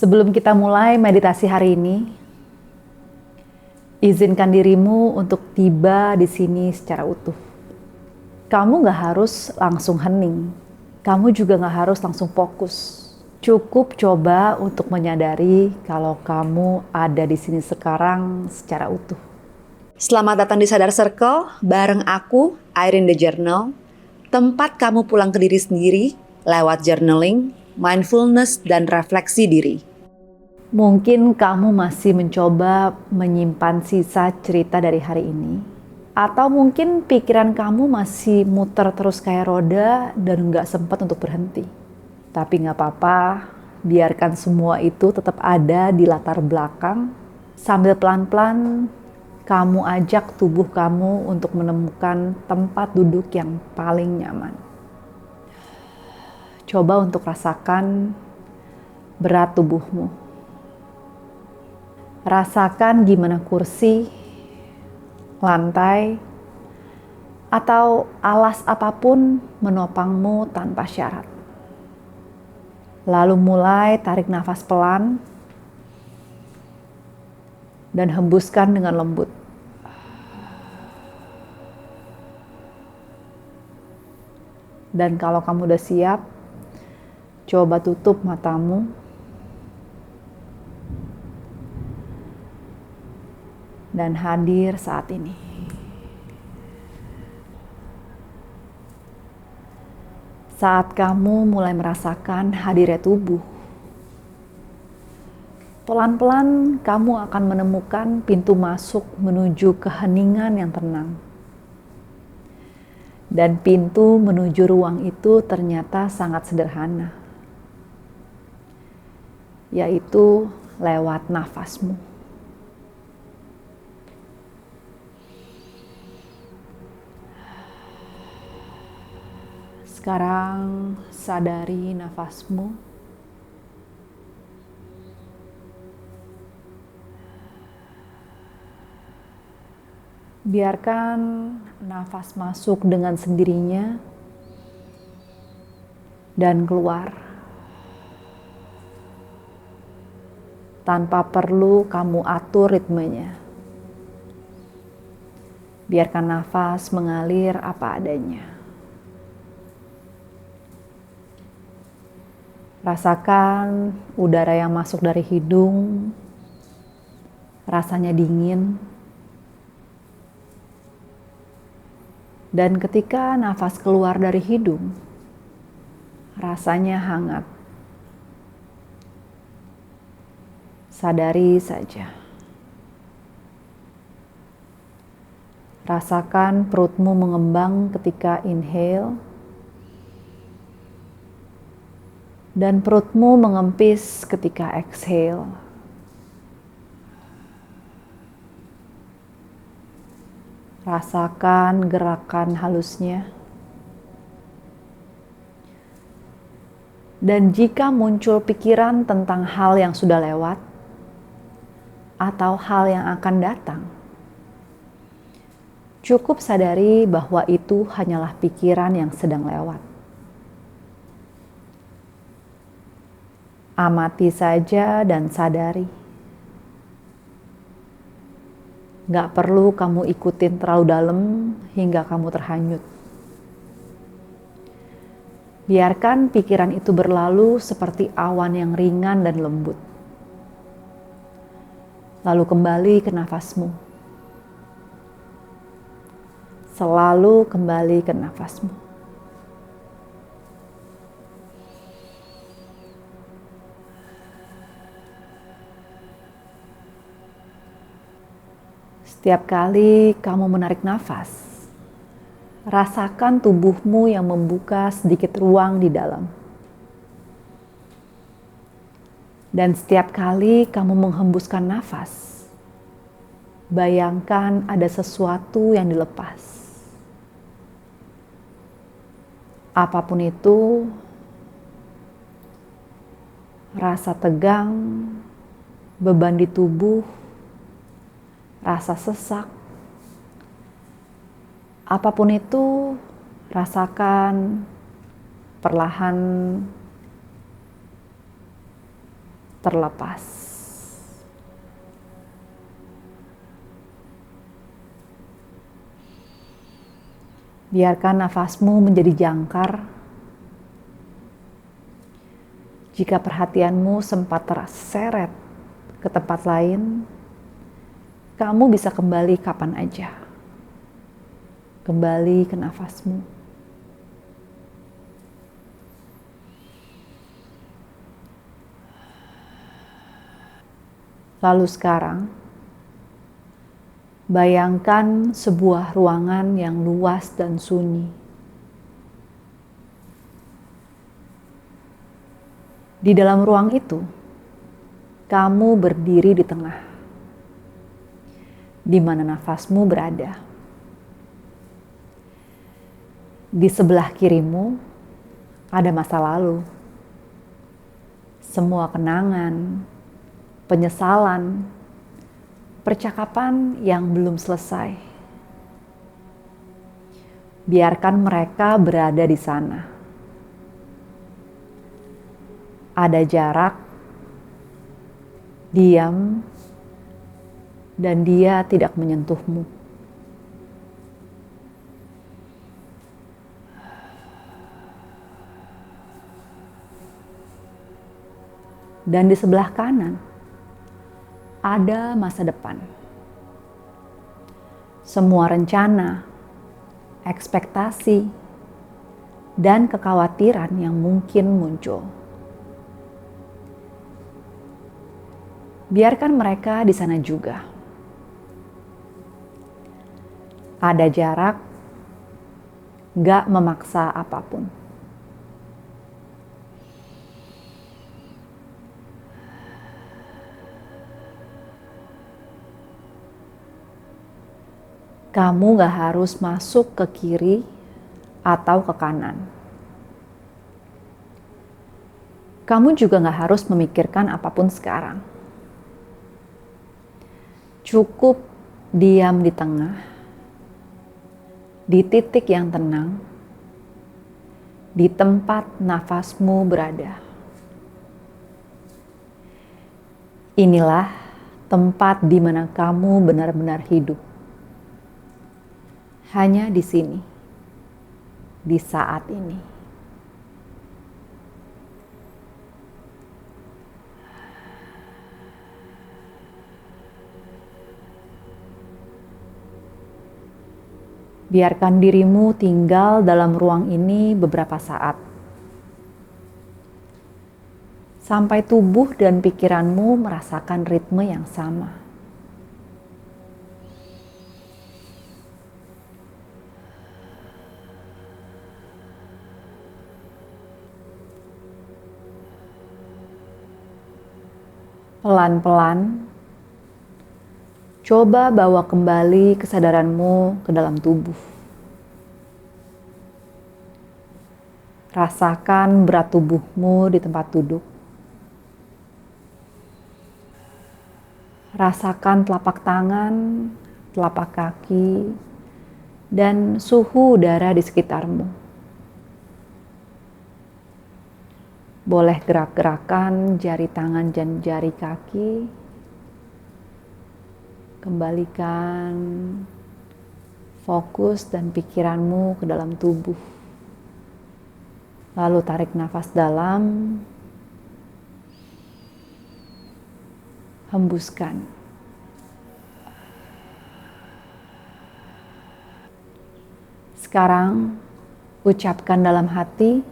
Sebelum kita mulai meditasi hari ini, izinkan dirimu untuk tiba di sini secara utuh. Kamu gak harus langsung hening, kamu juga gak harus langsung fokus. Cukup coba untuk menyadari kalau kamu ada di sini sekarang secara utuh. Selamat datang di Sadar Circle bareng aku, Irene The Journal, tempat kamu pulang ke diri sendiri lewat journaling, mindfulness, dan refleksi diri. Mungkin kamu masih mencoba menyimpan sisa cerita dari hari ini. Atau mungkin pikiran kamu masih muter terus kayak roda dan gak sempat untuk berhenti. Tapi gak apa-apa, biarkan semua itu tetap ada di latar belakang. Sambil pelan-pelan kamu ajak tubuh kamu untuk menemukan tempat duduk yang paling nyaman. Coba untuk rasakan berat tubuhmu. Rasakan gimana kursi, lantai, atau alas apapun menopangmu tanpa syarat. Lalu mulai tarik nafas pelan dan hembuskan dengan lembut. Dan kalau kamu udah siap, coba tutup matamu. Dan hadir saat ini. Saat kamu mulai merasakan hadirnya tubuh, pelan-pelan kamu akan menemukan pintu masuk menuju keheningan yang tenang. Dan pintu menuju ruang itu ternyata sangat sederhana, yaitu lewat nafasmu. Sekarang sadari nafasmu. Biarkan nafas masuk dengan sendirinya dan keluar. Tanpa perlu kamu atur ritmenya. Biarkan nafas mengalir apa adanya. Rasakan udara yang masuk dari hidung, rasanya dingin. Dan ketika nafas keluar dari hidung, rasanya hangat. Sadari saja. Rasakan perutmu mengembang ketika inhale. Dan perutmu mengempis ketika exhale. Rasakan gerakan halusnya. Dan jika muncul pikiran tentang hal yang sudah lewat atau hal yang akan datang, cukup sadari bahwa itu hanyalah pikiran yang sedang lewat. Amati saja dan sadari. Gak perlu kamu ikutin terlalu dalam hingga kamu terhanyut. Biarkan pikiran itu berlalu seperti awan yang ringan dan lembut. Lalu kembali ke nafasmu. Selalu kembali ke nafasmu. Setiap kali kamu menarik nafas, rasakan tubuhmu yang membuka sedikit ruang di dalam. Dan setiap kali kamu menghembuskan nafas, bayangkan ada sesuatu yang dilepas. Apapun itu, rasa tegang, beban di tubuh, rasa sesak, apapun itu, rasakan perlahan terlepas. Biarkan nafasmu menjadi jangkar. Jika perhatianmu sempat terseret ke tempat lain, kamu bisa kembali kapan aja. Kembali ke nafasmu. Lalu sekarang, bayangkan sebuah ruangan yang luas dan sunyi. Di dalam ruang itu, kamu berdiri di tengah, di mana nafasmu berada. Di sebelah kirimu ada masa lalu, semua kenangan, penyesalan, percakapan yang belum selesai. Biarkan mereka berada di sana. Ada jarak, diam, dan dia tidak menyentuhmu. Dan di sebelah kanan, ada masa depan. Semua rencana, ekspektasi, dan kekhawatiran yang mungkin muncul. Biarkan mereka di sana juga. Ada jarak, gak memaksa apapun. Kamu gak harus masuk ke kiri atau ke kanan. Kamu juga gak harus memikirkan apapun sekarang. Cukup diam di tengah, di titik yang tenang, di tempat nafasmu berada. Inilah tempat di mana kamu benar-benar hidup. Hanya di sini, di saat ini. Biarkan dirimu tinggal dalam ruang ini beberapa saat. Sampai tubuh dan pikiranmu merasakan ritme yang sama. Pelan-pelan, coba bawa kembali kesadaranmu ke dalam tubuh. Rasakan berat tubuhmu di tempat duduk. Rasakan telapak tangan, telapak kaki, dan suhu udara di sekitarmu. Boleh gerak-gerakan jari tangan dan jari kaki. Kembalikan fokus dan pikiranmu ke dalam tubuh. Lalu tarik nafas dalam. Hembuskan. Sekarang ucapkan dalam hati,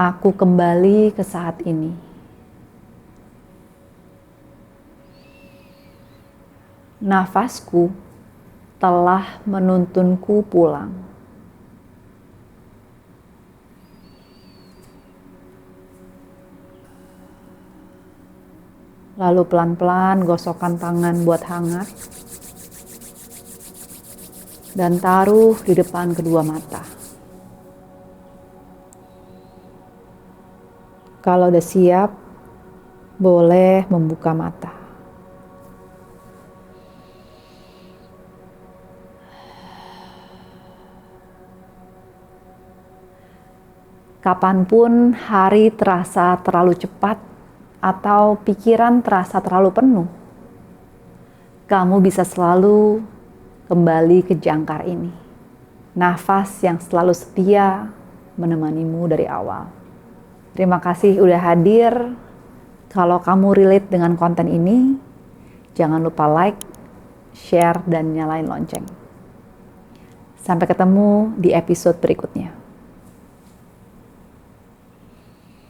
aku kembali ke saat ini. Nafasku telah menuntunku pulang. Lalu pelan-pelan gosokkan tangan buat hangat. Dan taruh di depan kedua mata. Kalau udah siap, boleh membuka mata. Kapanpun hari terasa terlalu cepat atau pikiran terasa terlalu penuh, kamu bisa selalu kembali ke jangkar ini. Nafas yang selalu setia menemanimu dari awal. Terima kasih udah hadir. Kalau kamu relate dengan konten ini, jangan lupa like, share, dan nyalain lonceng. Sampai ketemu di episode berikutnya.